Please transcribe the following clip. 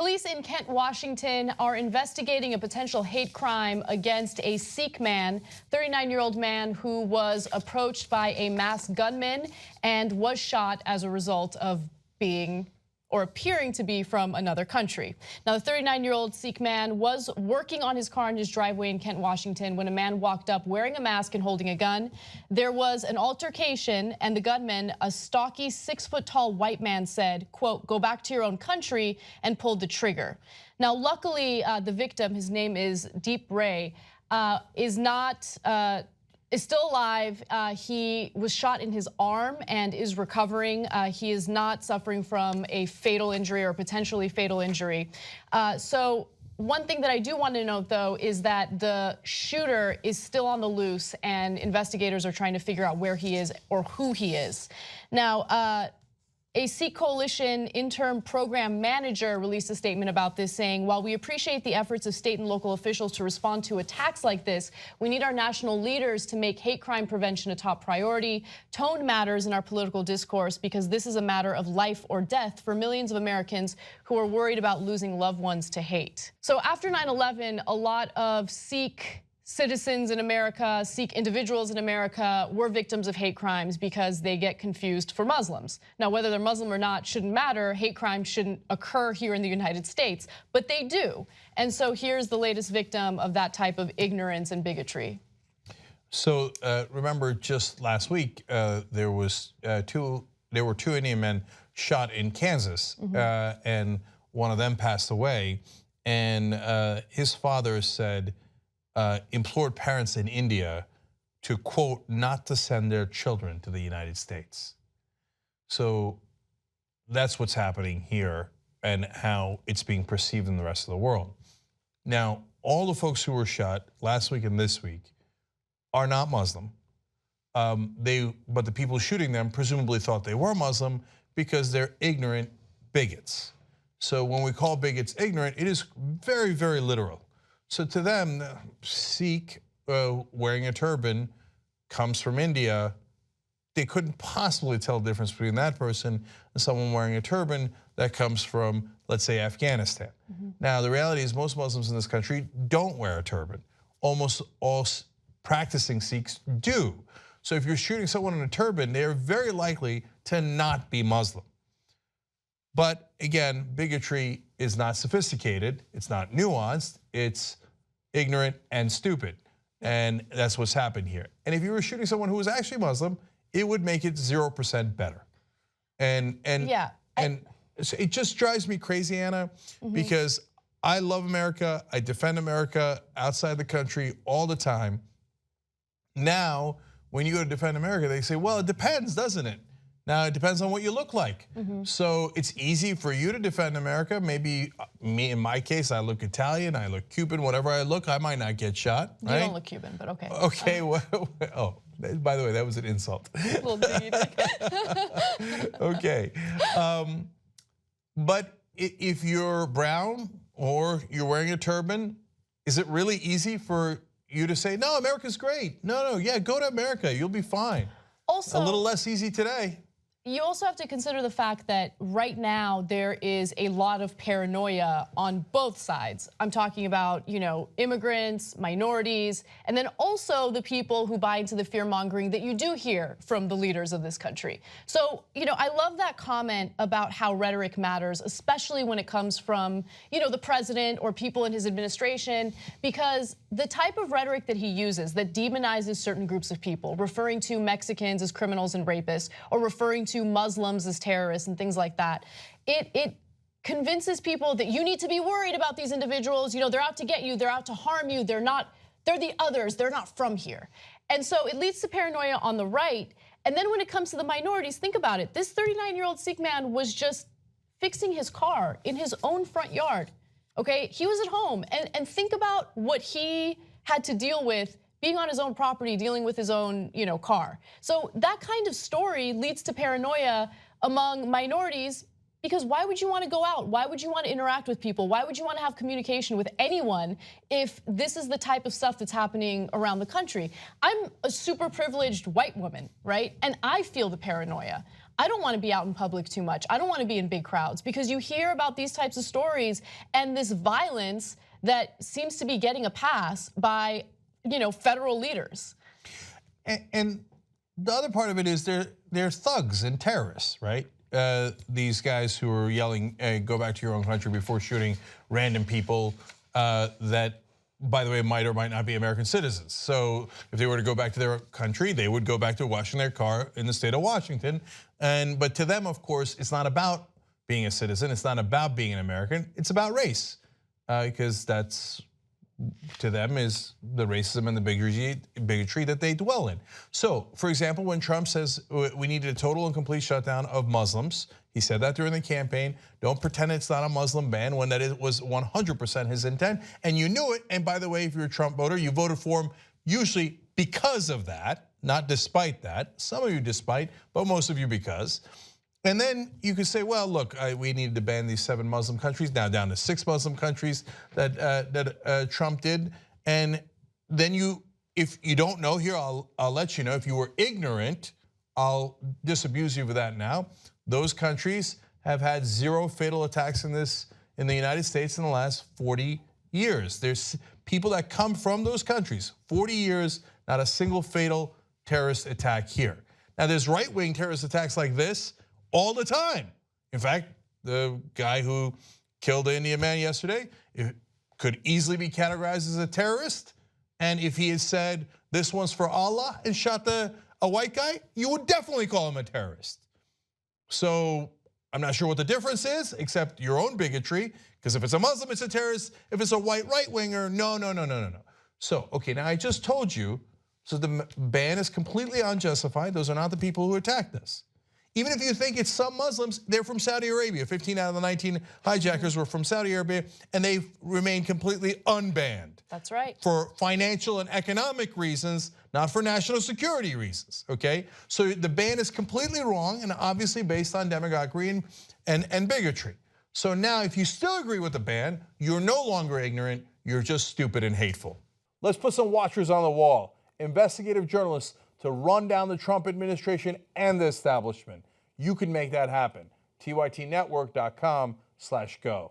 Police in Kent, Washington are investigating a potential hate crime against a Sikh man, 39-year-old man who was approached by a masked gunman and was shot as a result of being or appearing to be from another country. Now, the 39-year-old Sikh man was working on his car in his driveway in Kent, Washington, when a man walked up wearing a mask and holding a gun. There was an altercation, and the gunman, a stocky 6-foot-tall white man, said, quote, "Go back to your own country," and pulled the trigger. Now, luckily, the victim, his name is Deep Ray, is still alive. He was shot in his arm and is recovering. He is not suffering from a fatal injury or potentially fatal injury. So one thing that I do want to note, though, is that the shooter is still on the loose and investigators are trying to figure out where he is or who he is. Now, a Sikh Coalition interim program manager released a statement about this, saying, "While we appreciate the efforts of state and local officials to respond to attacks like this, we need our national leaders to make hate crime prevention a top priority. Tone matters in our political discourse because this is a matter of life or death for millions of Americans who are worried about losing loved ones to hate." So after 9/11, a lot of Sikh citizens in America, Sikh individuals in America were victims of hate crimes because they get confused for Muslims. Now, whether they're Muslim or not shouldn't matter. Hate crimes shouldn't occur here in the United States, but they do. And so here's the latest victim of that type of ignorance and bigotry. So remember, just last week there were two Indian men shot in Kansas, and one of them passed away. And his father said, implored parents in India to, quote, not to send their children to the United States. So that's what's happening here and how it's being perceived in the rest of the world. Now, all the folks who were shot last week and this week are not Muslim. But the people shooting them presumably thought they were Muslim because they're ignorant bigots. So when we call bigots ignorant, it is very, very literal. So to them, Sikh wearing a turban comes from India. They couldn't possibly tell the difference between that person and someone wearing a turban that comes from, let's say, Afghanistan. Now, the reality is most Muslims in this country don't wear a turban. Almost all practicing Sikhs do. So if you're shooting someone in a turban, they are very likely to not be Muslim. But again, bigotry is not sophisticated, it's not nuanced, it's ignorant and stupid. And that's what's happened here. And if you were shooting someone who was actually Muslim, it would make it 0% better. And it just drives me crazy, Anna, because I love America, I defend America outside the country all the time. Now, when you go to defend America, they say, well, it depends, doesn't it? Now, it depends on what you look like. So it's easy for you to defend America. Maybe me, in my case, I look Italian, I look Cuban, whatever I look, I might not get shot, right? You don't look Cuban, but okay. Okay, well, oh, by the way, that was an insult. Okay, but if you're brown or you're wearing a turban, is it really easy for you to say, no, America's great? No, yeah, go to America, you'll be fine. Also, a little less easy today. You also have to consider the fact that right now there is a lot of paranoia on both sides. I'm talking about, immigrants, minorities, and then also the people who buy into the fear mongering that you do hear from the leaders of this country. So, I love that comment about how rhetoric matters, especially when it comes from, the president or people in his administration, because the type of rhetoric that he uses that demonizes certain groups of people, referring to Mexicans as criminals and rapists, or referring to Muslims as terrorists and things like that, it convinces people that you need to be worried about these individuals. They're out to get you, they're out to harm you, they're the others, they're not from here. And so it leads to paranoia on the right. And then when it comes to the minorities, think about it. This 39-year-old Sikh man was just fixing his car in his own front yard, okay? He was at home, and think about what he had to deal with being on his own property, dealing with his own, car. So that kind of story leads to paranoia among minorities, because why would you want to go out? Why would you want to interact with people? Why would you want to have communication with anyone if this is the type of stuff that's happening around the country? I'm a super privileged white woman, right? And I feel the paranoia. I don't want to be out in public too much. I don't want to be in big crowds, because you hear about these types of stories and this violence that seems to be getting a pass by, federal leaders. And the other part of it is they're thugs and terrorists, right? These guys who are yelling, go back to your own country, before shooting random people that, by the way, might or might not be American citizens. So if they were to go back to their country, they would go back to washing their car in the state of Washington. But to them, of course, it's not about being a citizen. It's not about being an American. It's about race, because that's, to them, is the racism and the bigotry that they dwell in. So, for example, when Trump says we needed a total and complete shutdown of Muslims, he said that during the campaign. Don't pretend it's not a Muslim ban, when that was 100% his intent, and you knew it. And by the way, if you're a Trump voter, you voted for him usually because of that, not despite that. Some of you despite, but most of you because. And then you could say, well, look, we needed to ban these 7 Muslim countries, now down to 6 Muslim countries that Trump did. And then if you don't know, here I'll let you know. If you were ignorant, I'll disabuse you of that now. Those countries have had 0 fatal attacks in the United States in the last 40 years. There's people that come from those countries, 40 years, not a single fatal terrorist attack here. Now there's right-wing terrorist attacks like this all the time. In fact, the guy who killed the Indian man yesterday could easily be categorized as a terrorist. And if he had said, this one's for Allah, and shot a white guy, you would definitely call him a terrorist. So I'm not sure what the difference is, except your own bigotry, because if it's a Muslim, it's a terrorist. If it's a white right-winger, no. So, okay, now I just told you, so the ban is completely unjustified. Those are not the people who attacked us. Even if you think it's some Muslims, they're from Saudi Arabia. 15 out of the 19 hijackers were from Saudi Arabia, and they remain completely unbanned. That's right. For financial and economic reasons, not for national security reasons, okay? So the ban is completely wrong, and obviously based on demagoguery and bigotry. So now if you still agree with the ban, you're no longer ignorant, you're just stupid and hateful. Let's put some watchers on the wall, investigative journalists, to run down the Trump administration and the establishment. You can make that happen. TYTnetwork.com/go.